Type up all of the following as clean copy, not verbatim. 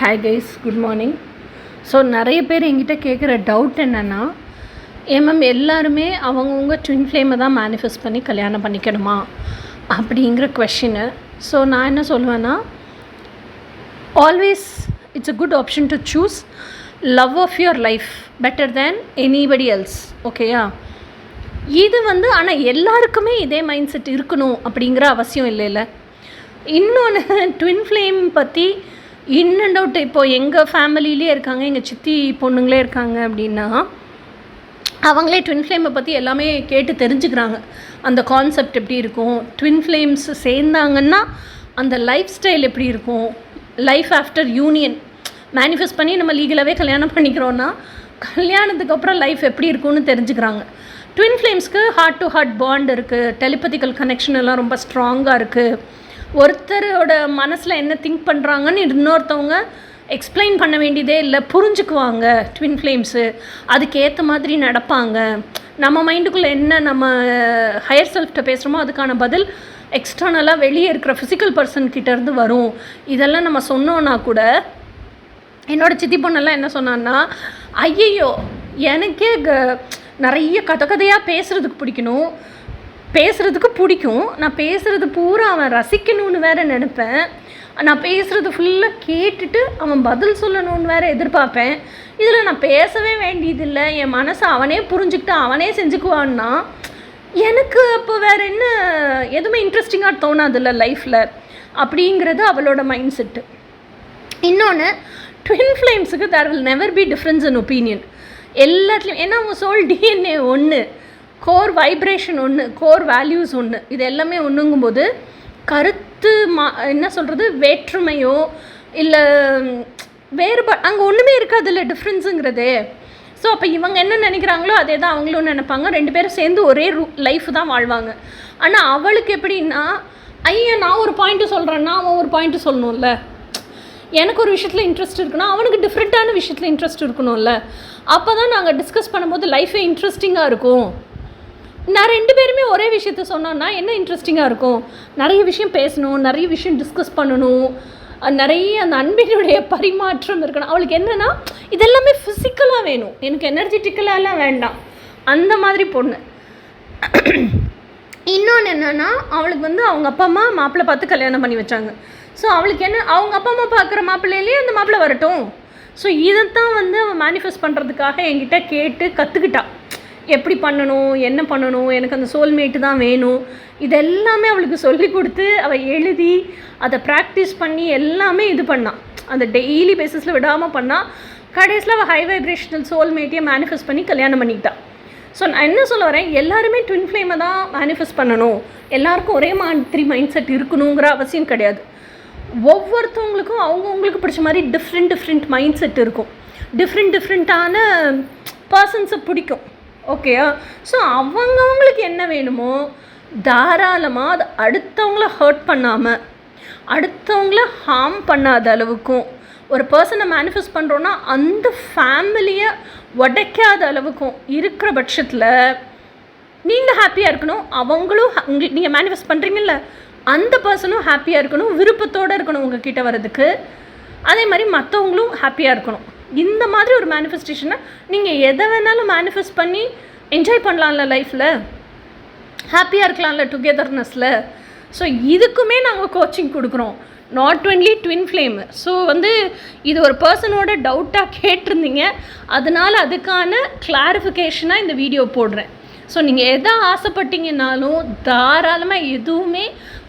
Hi guys, good morning. So நிறைய பேர் என்கிட்ட கேட்குற டவுட் என்னென்னா, மேம் எல்லாருமே அவங்கவுங்க ட்வின் ஃப்ளேமை தான் மேனிஃபெஸ்ட் பண்ணி கல்யாணம் பண்ணிக்கணுமா அப்படிங்கிற கொஷினு. ஸோ நான் என்ன சொல்லுவேன்னா, always it's a good option to choose love of your life better than anybody else. ஓகேயா? இது ஆனால் எல்லாருக்குமே இதே மைண்ட் செட் இருக்கணும் அப்படிங்கிற அவசியம் இல்லைல்ல. இன்னொன்று, ட்வின் ஃப்ளேம் பற்றி இன் அண்ட் அவுட் இப்போது எங்கள் ஃபேமிலியிலே இருக்காங்க, எங்கள் சித்தி பொண்ணுங்களே இருக்காங்க அப்படின்னா, அவங்களே ட்வின் ஃப்ளேமை பற்றி எல்லாமே கேட்டு தெரிஞ்சுக்கிறாங்க. அந்த கான்செப்ட் எப்படி இருக்கும், ட்வின் ஃப்ளேம்ஸ் சேர்ந்தாங்கன்னா அந்த லைஃப் ஸ்டைல் எப்படி இருக்கும், லைஃப் ஆஃப்டர் யூனியன் மேனிஃபெஸ்ட் பண்ணி நம்ம லீகலாகவே கல்யாணம் பண்ணிக்கிறோன்னா கல்யாணத்துக்கு அப்புறம் லைஃப் எப்படி இருக்கும்னு தெரிஞ்சுக்கிறாங்க. ட்வின் ஃப்ளேம்ஸ்க்கு ஹார்ட் டு ஹார்ட் பாண்ட் இருக்குது, டெலிபதிக்கல் கனெக்ஷன் எல்லாம் ரொம்ப ஸ்ட்ராங்காக இருக்குது. ஒருத்தரோட மனசில் என்ன திங்க் பண்ணுறாங்கன்னு இன்னொருத்தவங்க எக்ஸ்பிளைன் பண்ண வேண்டியதே இல்லை, புரிஞ்சுக்குவாங்க. ட்வின் ஃப்ளேம்ஸு அதுக்கேற்ற மாதிரி நடப்பாங்க. நம்ம மைண்டுக்குள்ளே என்ன நம்ம ஹையர் செல்ஃப்கிட்ட பேசுகிறோமோ அதுக்கான பதில் எக்ஸ்டர்னலாக வெளியே இருக்கிற ஃபிசிக்கல் பர்சன்கிட்டேருந்து வரும். இதெல்லாம் நம்ம சொன்னோன்னா கூட, என்னோடய சித்தி பொண்ணெல்லாம் என்ன சொன்னான்னா, ஐயையோ எனக்கே நிறைய கதையாக பேசுகிறதுக்கு பிடிக்கும், நான் பேசுகிறது பூரா அவன் ரசிக்கணும்னு வேறு நினைப்பேன், நான் பேசுகிறது ஃபுல்லாக கேட்டுட்டு அவன் பதில் சொல்லணும்னு வேறு எதிர்பார்ப்பேன். இதில் நான் பேசவே வேண்டியதில்லை, என் மனசை அவனே புரிஞ்சுக்கிட்டு அவனே செஞ்சுக்குவான்னா எனக்கு அப்போ வேறு என்ன எதுவுமே இன்ட்ரெஸ்டிங்காக தோணாதில்ல லைஃப்பில் அப்படிங்கிறது அவளோட மைண்ட் செட்டு. இன்னொன்று, ட்வின் ஃப்ளேம்ஸுக்கு there will never be difference in opinion எல்லாத்துலேயும். ஏன்னா அவங்க சோல் டிஎன்ஏ ஒன்று, கோர் வைப்ரேஷன் ஒன்று, கோர் வேல்யூஸ் ஒன்று, இது எல்லாமே ஒன்றுங்கும்போது கருத்து என்ன சொல்கிறது, வேற்றுமையோ இல்லை அங்கே ஒன்றுமே இருக்காது இல்லை டிஃப்ரென்ஸுங்கிறதே. ஸோ அப்போ இவங்க என்ன நினைக்கிறாங்களோ அதே தான் அவங்களும் நினைப்பாங்க. ரெண்டு பேரும் சேர்ந்து ஒரே லைஃப் தான் வாழ்வாங்க. ஆனால் அவளுக்கு எப்படின்னா, ஐயா நான் ஒரு பாயிண்ட்டு சொல்கிறேன்னா அவன் ஒரு பாயிண்ட்டு சொல்லணும்ல, எனக்கு ஒரு விஷயத்தில் இன்ட்ரெஸ்ட் இருக்குன்னா அவனுக்கு டிஃப்ரெண்ட்டான விஷயத்தில் இன்ட்ரெஸ்ட் இருக்கணும்ல. அப்போ தான் நாங்கள் டிஸ்கஸ் பண்ணும்போது லைஃபே இன்ட்ரெஸ்டிங்காக இருக்கும். நான் ரெண்டு பேருமே ஒரே விஷயத்த சொன்னோன்னா என்ன இன்ட்ரெஸ்டிங்காக இருக்கும், நிறைய விஷயம் பேசணும், நிறைய விஷயம் டிஸ்கஸ் பண்ணணும், நிறைய அந்த அன்பினுடைய பரிமாற்றம் இருக்கணும். அவளுக்கு என்னென்னா இதெல்லாமே ஃபிசிக்கலாக வேணும், எனக்கு எனர்ஜெட்டிக்கலாலாம் வேண்டாம், அந்த மாதிரி பொண்ணு. இன்னொன்று என்னென்னா, அவளுக்கு அவங்க அப்பா அம்மா மாப்பிள்ளை பார்த்து கல்யாணம் பண்ணி வச்சாங்க. ஸோ அவளுக்கு என்ன, அவங்க அப்பா அம்மா பார்க்குற மாப்பிள்ளையிலேயே அந்த மாப்பிள்ளை வரட்டும். ஸோ இதைத்தான் அவள் மேனிஃபெஸ்ட் பண்ணுறதுக்காக என்கிட்ட கேட்டு கற்றுக்கிட்டா, எப்படி பண்ணணும், என்ன பண்ணணும், எனக்கு அந்த சோல்மேட்டு தான் வேணும், இதெல்லாமே அவளுக்கு சொல்லி கொடுத்து அவள் எழுதி அதை ப்ராக்டிஸ் பண்ணி எல்லாமே இது பண்ணாள். அந்த டெய்லி பேசிஸில் விடாமல் பண்ணால் கடைசியில் அவள் ஹை வைப்ரேஷனல் சோல்மேட்டையே மேனிஃபெஸ்ட் பண்ணி கல்யாணம் பண்ணிக்கிட்டாள். ஸோ நான் என்ன சொல்ல வரேன், எல்லாருமே ட்வின் ஃப்ளேமை தான் மேனிஃபெஸ்ட் பண்ணணும், எல்லாருக்கும் ஒரே மாதிரி மைண்ட் செட் இருக்கணுங்கிற அவசியம் கிடையாது. ஒவ்வொருத்தவங்களுக்கும் அவங்கவுங்களுக்கு பிடிச்ச மாதிரி டிஃப்ரெண்ட் மைண்ட் செட் இருக்கும், டிஃப்ரெண்ட்டான பர்சன்ஸை பிடிக்கும். ஓகேயா? ஸோ அவங்கவுங்களுக்கு என்ன வேணுமோ தாராளமாக அதை அடுத்தவங்கள ஹர்ட் பண்ணாமல், அடுத்தவங்கள ஹார்ம் பண்ணாத அளவுக்கும் ஒரு பர்சனை மேனிஃபெஸ்ட் பண்ணுறோன்னா அந்த ஃபேமிலியை உடைக்காத அளவுக்கும் இருக்கிற பட்சத்தில் நீங்கள் ஹாப்பியாக இருக்கணும், அவங்களும் நீங்கள் மேனிஃபெஸ்ட் பண்ணுறீங்கல்ல அந்த பர்சனும் ஹாப்பியாக இருக்கணும், விருப்பத்தோடு இருக்கணும் உங்ககிட்ட வர்றதுக்கு. அதே மாதிரி மற்றவங்களும் ஹாப்பியாக இருக்கணும். இந்த மாதிரி ஒரு மேனிஃபெஸ்டேஷனை நீங்கள் எதை வேணாலும் மேனிஃபெஸ்ட் பண்ணி என்ஜாய் பண்ணலாம்ல, லைஃப்பில் ஹாப்பியாக இருக்கலாம்ல, டுகெதர்னஸில். ஸோ இதுக்குமே நாங்கள் கோச்சிங் கொடுக்குறோம், not only twin flame. So இது ஒரு பர்சனோட டவுட்டாக கேட்டிருந்தீங்க, அதனால் அதுக்கான கிளாரிஃபிகேஷனாக இந்த வீடியோ போடுறேன். ஸோ நீங்கள் எதை ஆசைப்பட்டீங்கன்னாலும் தாராளமாக எதுவுமே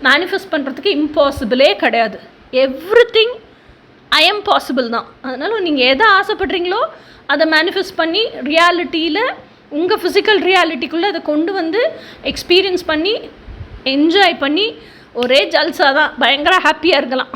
மேனிஃபெஸ்ட் பண்ணுறதுக்கு இம்பாசிபிளே கிடையாது. எவ்ரிதிங் ஐ எம் பாசிபிள் தான். அதனால் நீங்கள் எதை ஆசைப்படுறீங்களோ அதை மேனிஃபெஸ்ட் பண்ணி ரியாலிட்டியில் உங்கள் ஃபிசிக்கல் ரியாலிட்டிக்குள்ளே அதை கொண்டு எக்ஸ்பீரியன்ஸ் பண்ணி என்ஜாய் பண்ணி ஒரே ஜல்சா தான், பயங்கர ஹாப்பியாக இருக்கலாம்.